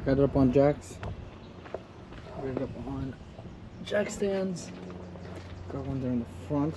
got it up on jacks. Got it up on jack stands. Got one there in the front.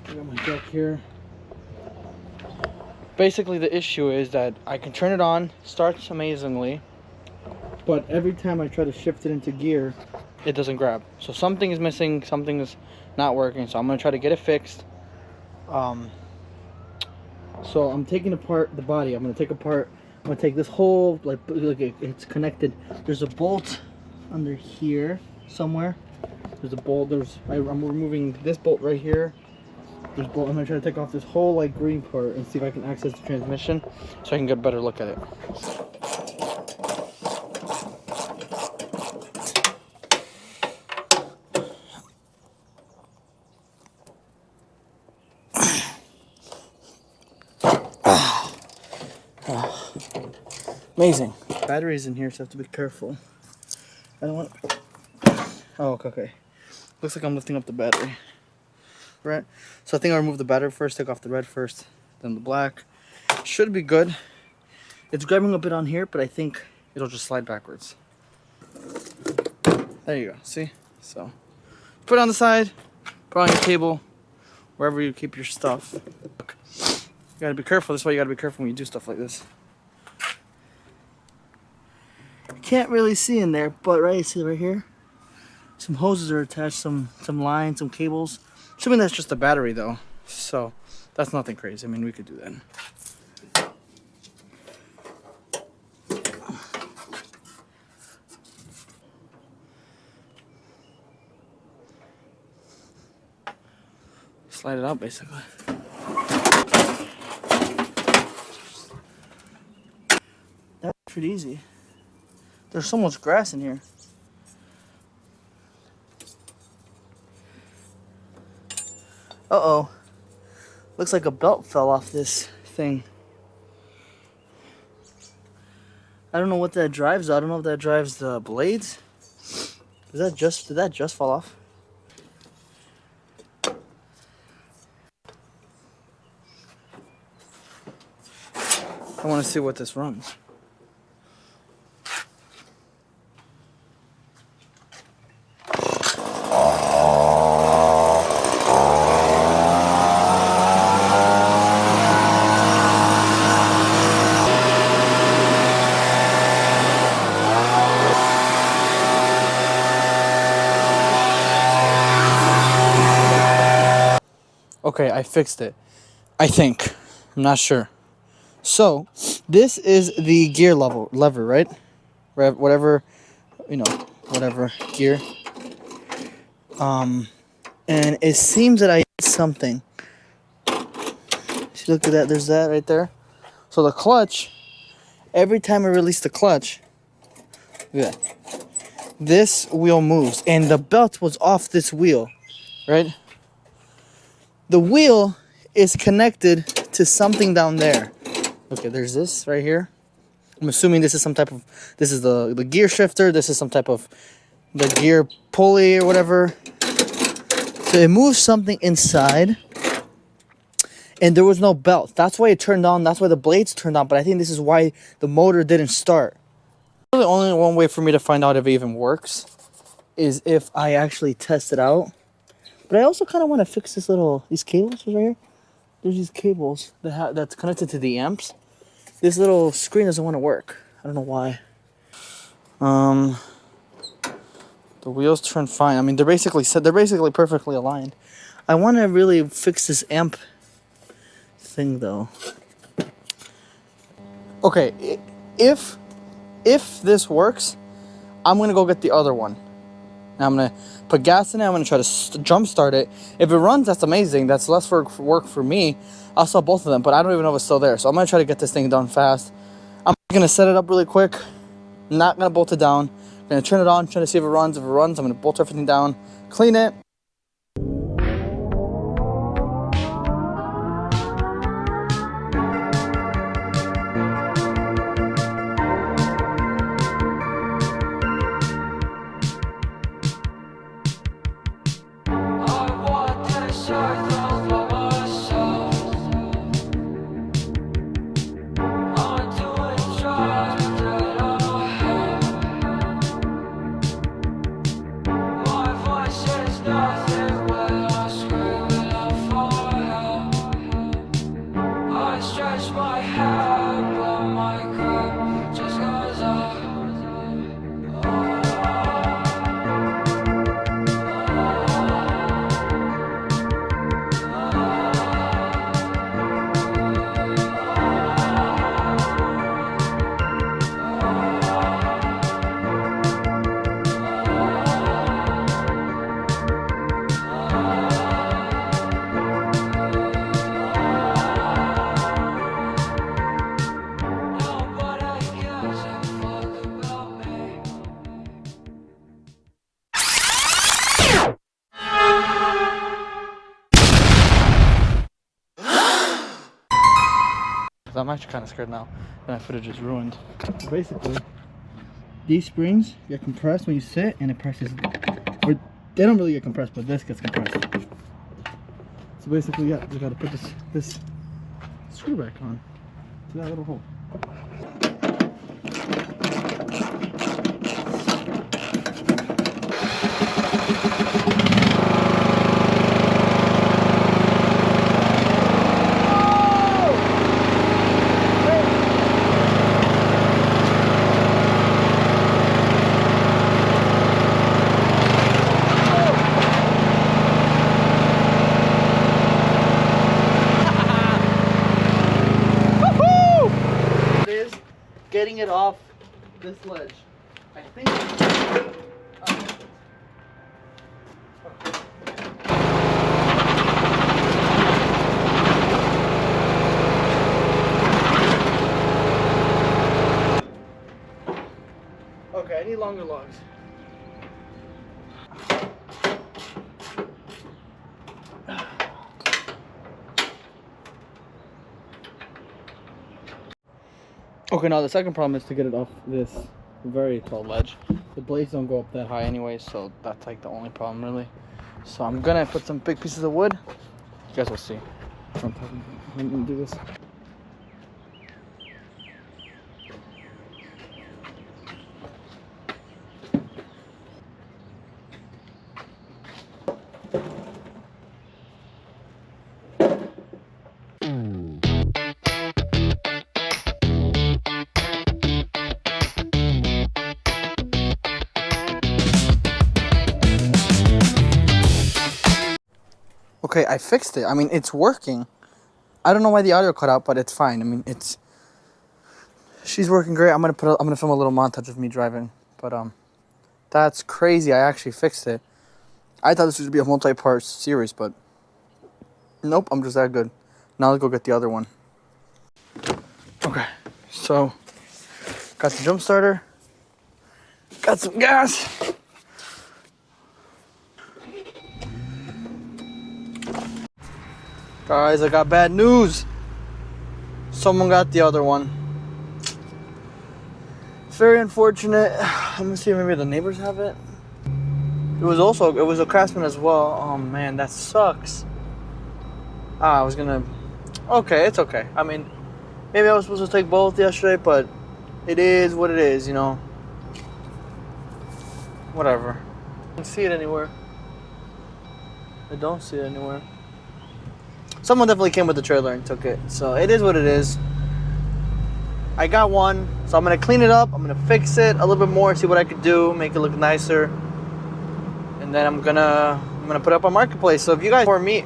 I got my jack here. Basically, the issue is that I can turn it on, starts amazingly, but every time I try to shift it into gear, it doesn't grab. So something is missing, something is not working. So I'm gonna try to get it fixed. So I'm taking apart the body. I'm gonna take this whole, like it's connected. There's a bolt under here somewhere. There's a bolt. I'm removing this bolt right here. There's bolt. I'm gonna try to take off this whole like green part and see if I can access the transmission so I can get a better look at it. Amazing. Batteries in here, so I have to be careful. I don't want. Oh, okay. Looks like I'm lifting up the battery. Right. So I think I'll remove the battery first, take off the red first, then the black. Should be good. It's grabbing a bit on here, but I think it'll just slide backwards. There you go. See? So put it on the side, put it on your table, wherever you keep your stuff. Look, you gotta be careful. This is why you gotta be careful when you do stuff like this. Can't really see in there, but see right here, some hoses are attached, some lines, some cables. Assuming that's just a battery though, so that's nothing crazy. I mean, we could do that. Slide it out basically. That's pretty easy. There's so much grass in here. Uh-oh. Looks like a belt fell off this thing. I don't know what that drives. I don't know if that drives the blades. Did that just fall off? I want to see what this runs. Okay, I fixed it. I think. I'm not sure. So, this is the gear lever, right? Whatever, whatever gear. And it seems that I did something. See, look at that. There's that right there. So the clutch, every time I release the clutch, look at that. This wheel moves, and the belt was off this wheel, right? The wheel is connected to something down there. Okay, there's this right here. I'm assuming this is some type of, this is the gear shifter. This is some type of the gear pulley or whatever. So it moves something inside. And there was no belt. That's why it turned on. That's why the blades turned on. But I think this is why the motor didn't start. The only one way for me to find out if it even works is if I actually test it out. But I also kind of want to fix these cables right here. There's these cables that's connected to the amps. This little screen doesn't want to work. I don't know why. The wheels turn fine. I mean, they're basically perfectly aligned. I want to really fix this amp thing though. Okay, if this works, I'm gonna go get the other one. Now I'm gonna put gas in it. I'm gonna try to jump start it. If it runs, that's amazing. That's less work for me. I'll sell both of them, but I don't even know if it's still there. So I'm gonna try to get this thing done fast. I'm gonna set it up really quick. I'm not gonna bolt it down. I'm gonna turn it on, try to see if it runs. If it runs, I'm gonna bolt everything down, clean it. I'm actually kind of scared now that my footage is ruined. Basically, these springs get compressed when you sit, and it presses. Or they don't really get compressed, but this gets compressed. So basically, yeah, you got to put this screw back on to that little hole. Getting it off this ledge. I think. Okay, I need longer logs. Okay, now the second problem is to get it off this very tall ledge. The blades don't go up that high anyway, so that's like the only problem really. So I'm gonna put some big pieces of wood. You guys will see. I'm gonna do this. Okay, I fixed it. I mean, it's working. I don't know why the audio cut out, but it's fine. I mean, she's working great. I'm gonna film a little montage of me driving. But that's crazy. I actually fixed it. I thought this was gonna be a multi-part series, but nope, I'm just that good. Now let's go get the other one. Okay, so got the jump starter. Got some gas. Guys, I got bad news. Someone got the other one. It's very unfortunate. Let me see if maybe the neighbors have it. It was a Craftsman as well. Oh man, that sucks. Okay, it's okay. I mean, maybe I was supposed to take both yesterday, but it is what it is, you know. Whatever. I don't see it anywhere. Someone definitely came with the trailer and took it. So it is what it is. I got one, so I'm gonna clean it up. I'm gonna fix it a little bit more, see what I could do, make it look nicer, and then I'm gonna put it up on Marketplace. So if you guys want me,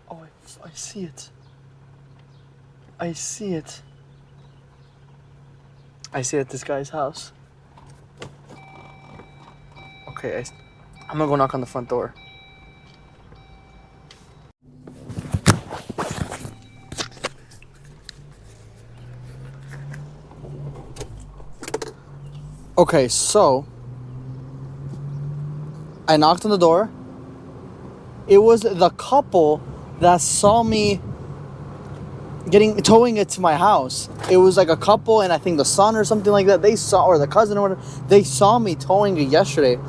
oh, I see it. I see it. I see it at this guy's house. Okay, I'm gonna go knock on the front door. Okay, so I knocked on the door. It was the couple that saw me towing it to my house. It was like a couple, and I think the son or something like that. Or the cousin or whatever. They saw me towing it yesterday.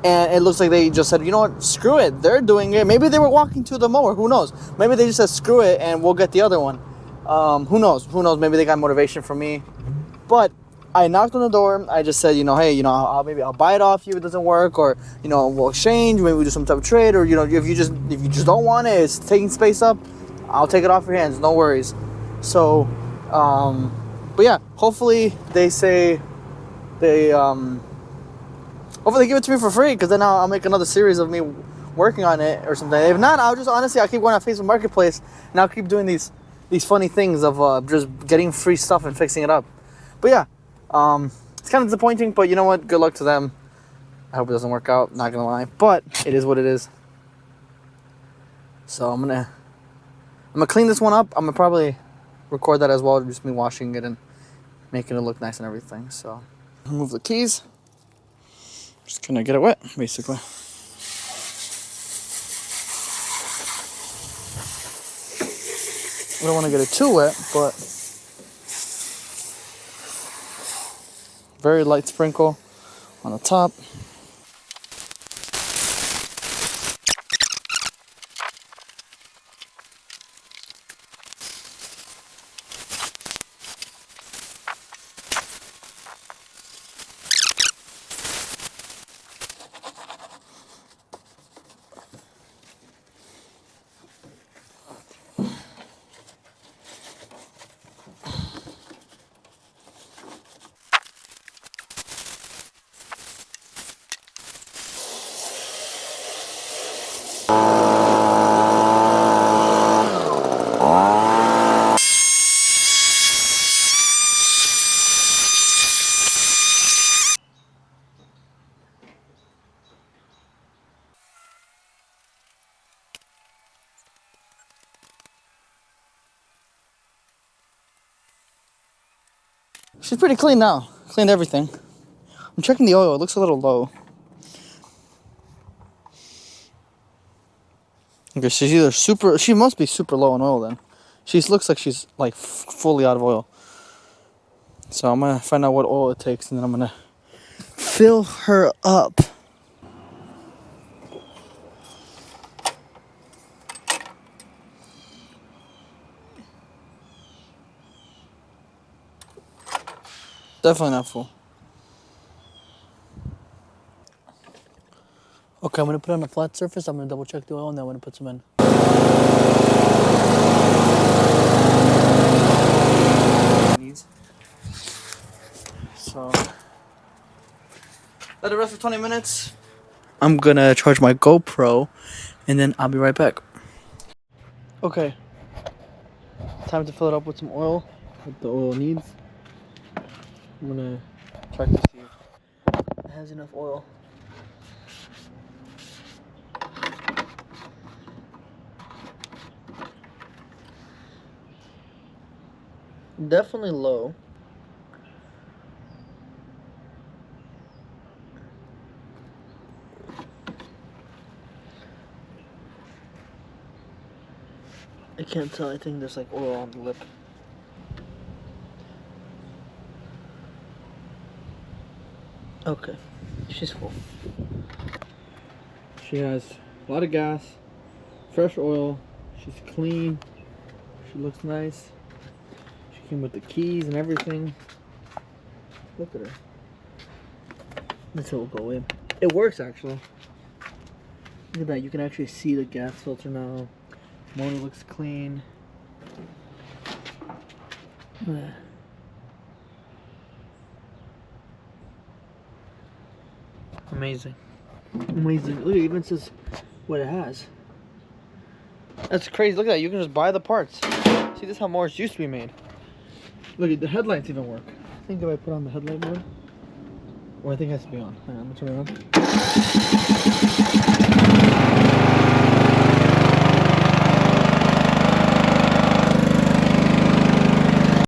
And it looks like they just said, you know what, screw it. They're doing it. Maybe they were walking to the mower. Who knows? Maybe they just said, screw it, and we'll get the other one. Who knows? Maybe they got motivation from me. But I knocked on the door. I just said, hey, maybe I'll buy it off you if it doesn't work, or we'll exchange. Maybe we do some type of trade, or if you just don't want it, it's taking space up. I'll take it off your hands. No worries. So, but yeah, hopefully they say they hopefully they give it to me for free, because then I'll make another series of me working on it or something. If not, I'll keep going on Facebook Marketplace, and I'll keep doing these funny things of just getting free stuff and fixing it up. But yeah, it's kind of disappointing, but you know what? Good luck to them. I hope it doesn't work out, not gonna lie, but it is what it is. So I'm gonna clean this one up. I'm gonna probably record that as well, just me washing it and making it look nice and everything. So remove the keys. Just gonna get it wet, basically. I don't want to get it too wet, but very light sprinkle on the top. She's pretty clean now. Cleaned everything. I'm checking the oil. It looks a little low. Okay, she must be super low on oil then. She looks like she's like fully out of oil. So I'm gonna find out what oil it takes, and then I'm gonna fill her up. Definitely not full. Okay, I'm gonna put it on a flat surface. I'm gonna double check the oil, and then I'm gonna put some in. So let it rest for 20 minutes. I'm gonna charge my GoPro, and then I'll be right back. Okay, time to fill it up with some oil, what the oil needs. I'm gonna check to see if it has enough oil. Definitely low. I can't tell. I think there's like oil on the lip. Okay, she's full. She has a lot of gas, fresh oil. She's clean. She looks nice. She came with the keys and everything. Look at her. This will go in. It works actually. Look at that. You can actually see the gas filter now. Motor looks clean. Amazing. Amazing. Look, it even says what it has. That's crazy. Look at that. You can just buy the parts. See, this is how mowers used to be made. Look, the headlights even work. I think if I put on the headlight mode, or I think it has to be on. Hang on, let me turn it on.